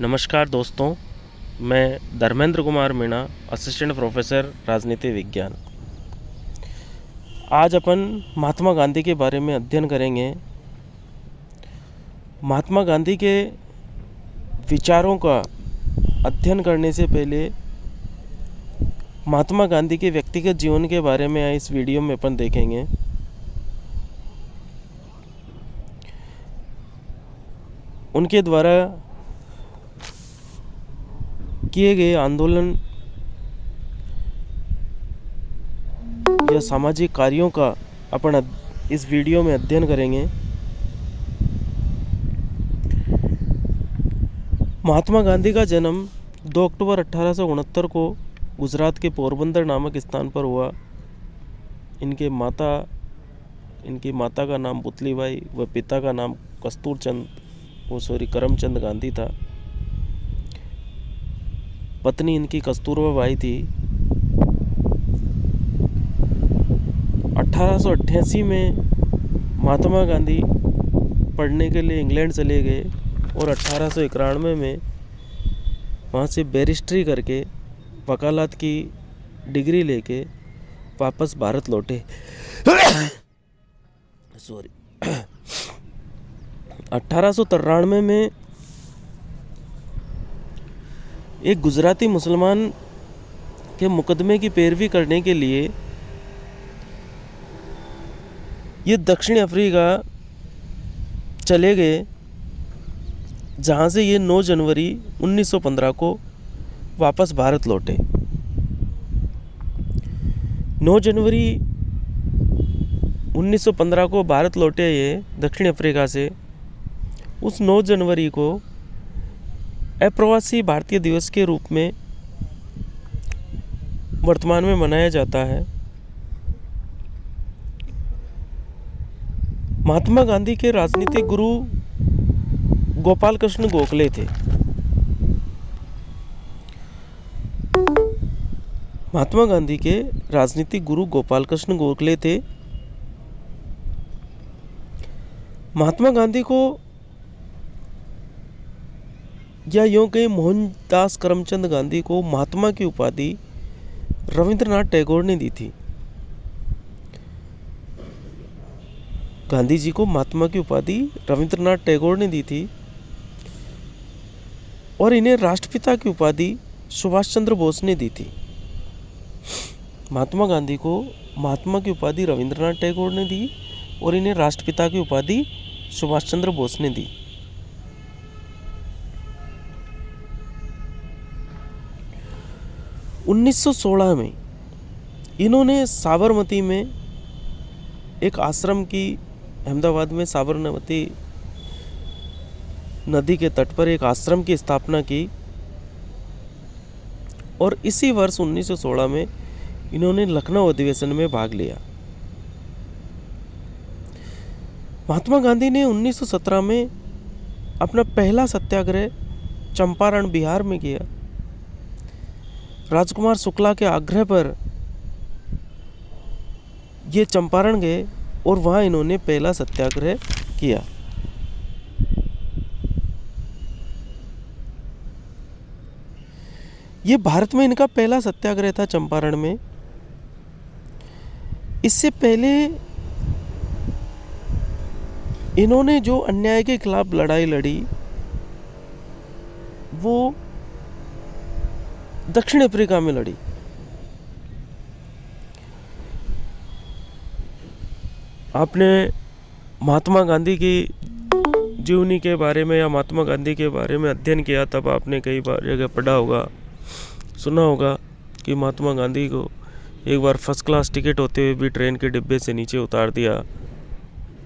नमस्कार दोस्तों, मैं धर्मेंद्र कुमार मीणा, असिस्टेंट प्रोफेसर राजनीति विज्ञान। आज अपन महात्मा गांधी के बारे में अध्ययन करेंगे। महात्मा गांधी के विचारों का अध्ययन करने से पहले महात्मा गांधी के व्यक्तिगत जीवन के बारे में इस वीडियो में अपन देखेंगे। उनके द्वारा किए गए आंदोलन या सामाजिक कार्यों का अपन इस वीडियो में अध्ययन करेंगे। महात्मा गांधी का जन्म 2 अक्टूबर 1869 को गुजरात के पोरबंदर नामक स्थान पर हुआ। इनकी माता का नाम पुतलीबाई व पिता का नाम करमचंद गांधी था। पत्नी इनकी कस्तूरबा बाई थी। 1888 में महात्मा गांधी पढ़ने के लिए इंग्लैंड चले गए और 1891 में वहाँ से बैरिस्ट्री करके वकालत की डिग्री लेके वापस भारत लौटे। 1893 में एक गुजराती मुसलमान के मुकदमे की पैरवी करने के लिए ये दक्षिण अफ्रीका चले गए, जहाँ से ये 9 जनवरी 1915 को वापस भारत लौटे। 9 जनवरी 1915 को भारत लौटे ये दक्षिण अफ्रीका से। उस 9 जनवरी को अप्रवासी भारतीय दिवस के रूप में वर्तमान में मनाया जाता है। महात्मा गांधी के राजनीतिक गुरु गोपाल कृष्ण गोखले थे। महात्मा गांधी के राजनीतिक गुरु गोपाल कृष्ण गोखले थे। महात्मा गांधी को या यूँ कहीं मोहनदास करमचंद गांधी को महात्मा की उपाधि रविंद्रनाथ टैगोर ने दी थी। गांधी जी को महात्मा की उपाधि रविंद्रनाथ टैगोर ने दी थी और इन्हें राष्ट्रपिता की उपाधि सुभाष चंद्र बोस ने दी थी। महात्मा गांधी को महात्मा की उपाधि रविंद्रनाथ टैगोर ने दी और इन्हें राष्ट्रपिता की उपाधि सुभाष चंद्र बोस ने दी। उन्नीस 1916 में इन्होंने साबरमती में एक आश्रम की, अहमदाबाद में साबरमती नदी के तट पर एक आश्रम की स्थापना की और इसी वर्ष 1916 में इन्होंने लखनऊ अधिवेशन में भाग लिया। महात्मा गांधी ने 1917 में अपना पहला सत्याग्रह चंपारण बिहार में किया। राजकुमार शुक्ला के आग्रह पर ये चंपारण गए और वहाँ इन्होंने पहला सत्याग्रह किया। ये भारत में इनका पहला सत्याग्रह था चंपारण में। इससे पहले इन्होंने जो अन्याय के खिलाफ लड़ाई लड़ी वो दक्षिण अफ्रीका में लड़ी। आपने महात्मा गांधी की जीवनी के बारे में या महात्मा गांधी के बारे में अध्ययन किया तब आपने कई बार जगह पढ़ा होगा, सुना होगा कि महात्मा गांधी को एक बार फर्स्ट क्लास टिकट होते हुए भी ट्रेन के डिब्बे से नीचे उतार दिया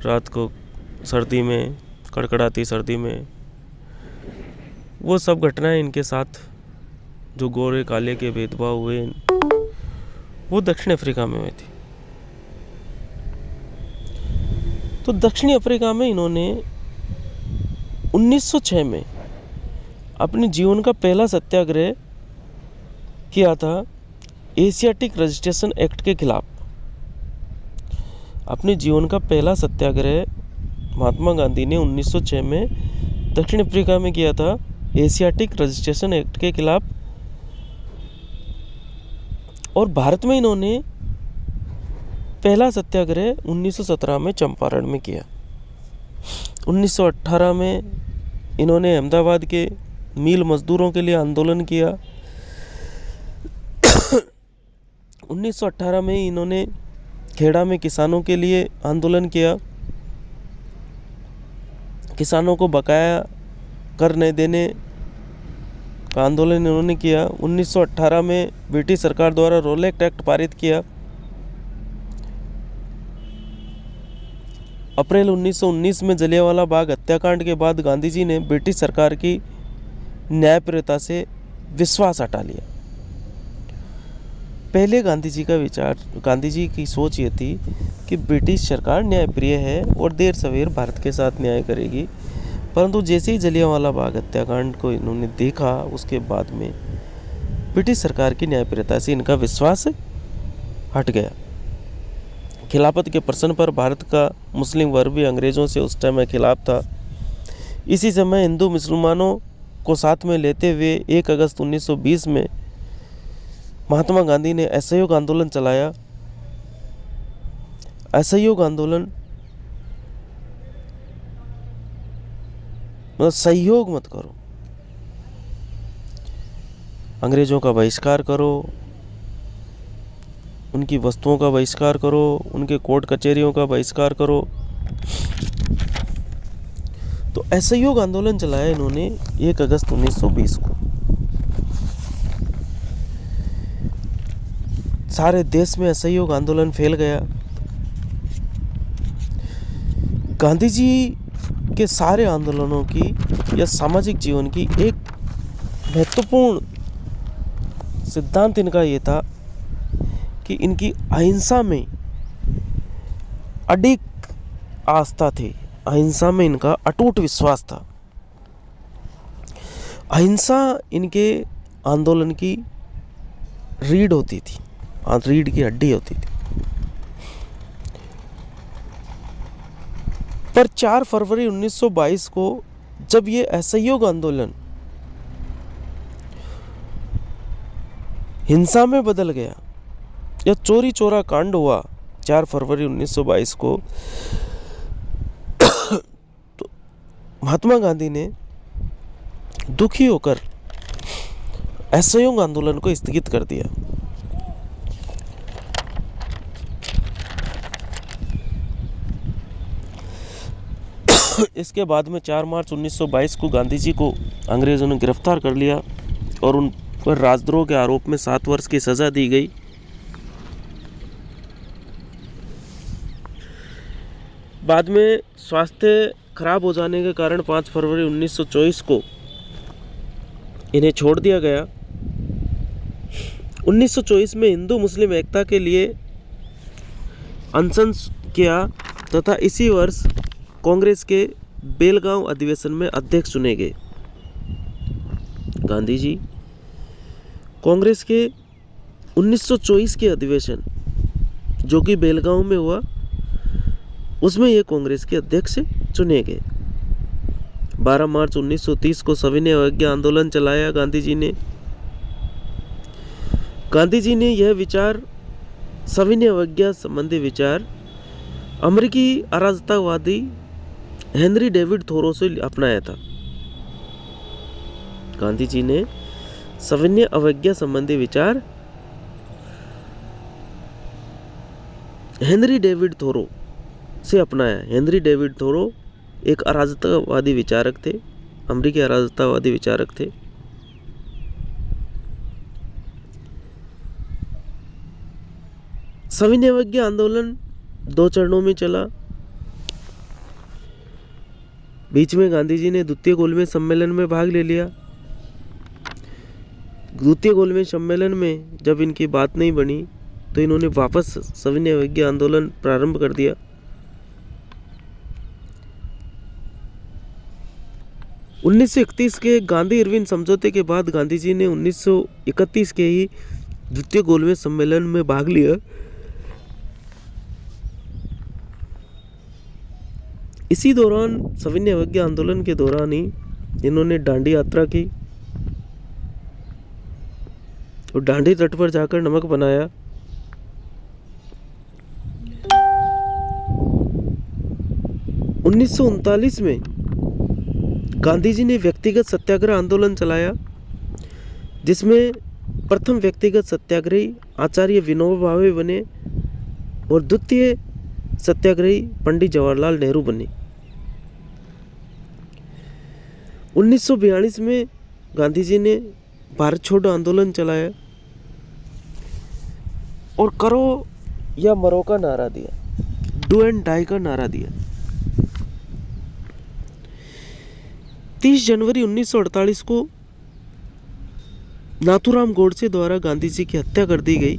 रात को, सर्दी में, कड़कड़ाती सर्दी में। वो सब घटनाएं इनके साथ जो गोरे काले के भेदभाव हुए वो दक्षिण अफ्रीका में हुए थे। तो दक्षिण अफ्रीका में इन्होंने 1906 में अपने जीवन का पहला सत्याग्रह किया था एशियाटिक रजिस्ट्रेशन एक्ट के खिलाफ। अपने जीवन का पहला सत्याग्रह महात्मा गांधी ने 1906 में दक्षिण अफ्रीका में किया था एशियाटिक रजिस्ट्रेशन एक्ट के खिलाफ। और भारत में इन्होंने पहला सत्याग्रह 1917 में चंपारण में किया। 1918 में इन्होंने अहमदाबाद के मिल मजदूरों के लिए आंदोलन किया। 1918 में इन्होंने खेड़ा में किसानों के लिए आंदोलन किया। किसानों को बकाया कर नहीं देने का आंदोलन इन्होंने किया। 1918 में ब्रिटिश सरकार द्वारा रोलेट एक्ट पारित किया। अप्रैल 1919 में जलियांवाला बाग हत्याकांड के बाद गांधी जी ने ब्रिटिश सरकार की न्यायप्रियता से विश्वास हटा लिया। पहले गांधी जी की सोच ये थी कि ब्रिटिश सरकार न्यायप्रिय है और देर सवेर भारत के साथ न्याय करेगी, परंतु जैसे ही जलियांवाला बाग हत्याकांड को इन्होंने देखा उसके बाद में ब्रिटिश सरकार की न्यायप्रियता से इनका विश्वास हट गया। खिलाफत के प्रश्न पर भारत का मुस्लिम वर्ग भी अंग्रेज़ों से उस टाइम में खिलाफ था। इसी समय हिंदू मुसलमानों को साथ में लेते हुए 1 अगस्त 1920 में महात्मा गांधी ने असहयोग आंदोलन चलाया। असहयोग आंदोलन मतलब सहयोग मत करो, अंग्रेजों का बहिष्कार करो, उनकी वस्तुओं का बहिष्कार करो, उनके कोर्ट कचहरियों का बहिष्कार करो। तो असहयोग आंदोलन चलाया इन्होंने 1 अगस्त 1920 को। सारे देश में असहयोग आंदोलन फैल गया। गांधी जी के सारे आंदोलनों की या सामाजिक जीवन की एक महत्वपूर्ण सिद्धांत इनका ये था कि इनकी अहिंसा में अडिग आस्था थी, अहिंसा में इनका अटूट विश्वास था। अहिंसा इनके आंदोलन की रीढ़ होती थी, रीढ़ की हड्डी होती थी। पर 4 फरवरी 1922 को जब ये असहयोग आंदोलन हिंसा में बदल गया या चोरी चोरा कांड हुआ 4 फरवरी 1922 को, तो महात्मा गांधी ने दुखी होकर असहयोग आंदोलन को स्थगित कर दिया। इसके बाद में 4 मार्च 1922 को गांधी जी को अंग्रेजों ने गिरफ्तार कर लिया और उन पर राजद्रोह के आरोप में 7 वर्ष की सजा दी गई। बाद में स्वास्थ्य खराब हो जाने के कारण 5 फरवरी 1924 को इन्हें छोड़ दिया गया। 1924 में हिंदू मुस्लिम एकता के लिए अनशन किया तथा इसी वर्ष कांग्रेस के बेलगांव अधिवेशन में अध्यक्ष चुने गए। गांधी जी कांग्रेस के 1924 के अधिवेशन जो कि बेलगांव में हुआ उसमें ये कांग्रेस के अध्यक्ष चुने गए। 12 मार्च 1930 को सविनय अवज्ञा आंदोलन चलाया गांधी जी ने। गांधी जी ने यह विचार, सविनय अवज्ञा संबंधी विचार, अमेरिकी अराजकतावादी हेनरी डेविड थोरो से अपनाया था। गांधी जी ने सविनय अवज्ञा संबंधी विचार हेनरी डेविड थोरो से अपनाया। हेनरी डेविड थोरो एक अराजकतावादी विचारक थे, अमेरिकी अराजकतावादी विचारक थे। सविनय अवज्ञा आंदोलन 2 चरणों में चला। बीच में गांधी जी ने द्वितीय गोलमेज सम्मेलन में भाग ले लिया। द्वितीय गोलमेज सम्मेलन में जब इनकी बात नहीं बनी तो इन्होंने वापस सविनय अवज्ञा आंदोलन प्रारंभ कर दिया। 1931 के गांधी इरविन समझौते के बाद गांधी जी ने 1931 के ही द्वितीय गोलमेज सम्मेलन में भाग लिया। इसी दौरान सविनय अवज्ञा आंदोलन के दौरान ही इन्होंने दांडी यात्रा की और दांडी तट पर जाकर नमक बनाया। उन्नीस में गांधी जी ने व्यक्तिगत सत्याग्रह आंदोलन चलाया, जिसमें प्रथम व्यक्तिगत सत्याग्रही आचार्य विनोबा भावे बने और द्वितीय सत्याग्रही पंडित जवाहरलाल नेहरू बने। 1942 में गांधी जी ने भारत छोड़ो आंदोलन चलाया और करो या मरो का नारा दिया, डू एंड डाई का नारा दिया। 30 जनवरी 1948 को नाथूराम गोडसे द्वारा गांधी जी की हत्या कर दी गई।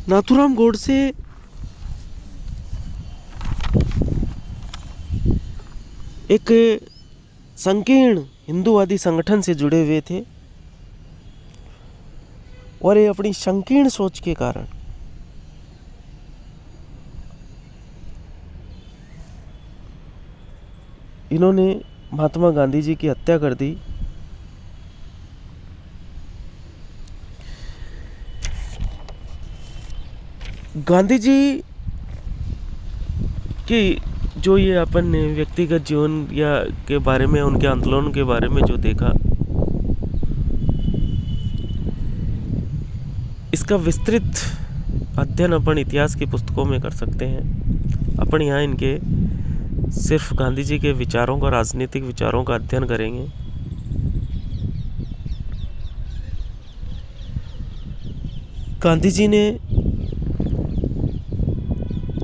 नाथूराम गोडसे एक संकीर्ण हिंदूवादी संगठन से जुड़े हुए थे और ये अपनी संकीर्ण सोच के कारण इन्होंने महात्मा गांधी जी की हत्या कर दी। गांधी जी की जो ये अपन ने व्यक्तिगत जीवन या के बारे में, उनके आंदोलन के बारे में जो देखा, इसका विस्तृत अध्ययन अपन इतिहास की पुस्तकों में कर सकते हैं। अपन यहाँ इनके सिर्फ गांधी जी के विचारों का, राजनीतिक विचारों का अध्ययन करेंगे। गांधी जी ने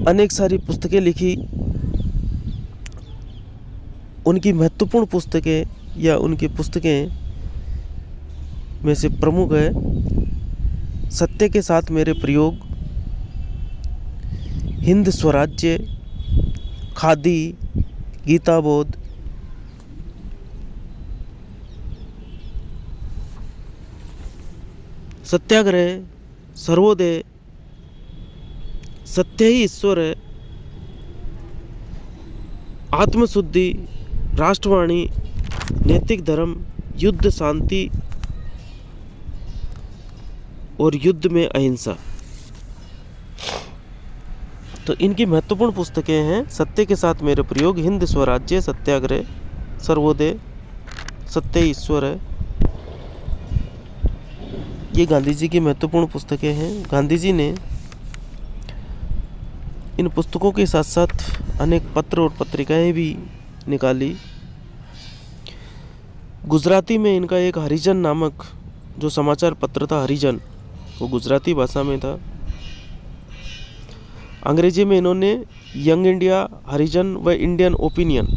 अनेक सारी पुस्तकें लिखी। उनकी महत्वपूर्ण पुस्तकें या उनकी पुस्तकें में से प्रमुख है सत्य के साथ मेरे प्रयोग, हिंद स्वराज्य, खादी, गीता बोध, सत्याग्रह, सर्वोदय, सत्य ही ईश्वर है, आत्मशुद्धि, राष्ट्रवाणी, नैतिक धर्म, युद्ध शांति और युद्ध में अहिंसा। तो इनकी महत्वपूर्ण पुस्तकें हैं सत्य के साथ मेरे प्रयोग, हिंद स्वराज्य, सत्याग्रह, सर्वोदय, सत्य ईश्वर है। ये गांधी जी की महत्वपूर्ण पुस्तकें हैं। गांधी जी ने इन पुस्तकों के साथ साथ अनेक पत्र और पत्रिकाएं भी निकाली। गुजराती में इनका एक हरिजन नामक जो समाचार पत्र था, हरिजन, वो गुजराती भाषा में था। अंग्रेजी में इन्होंने यंग इंडिया, हरिजन व इंडियन ओपिनियन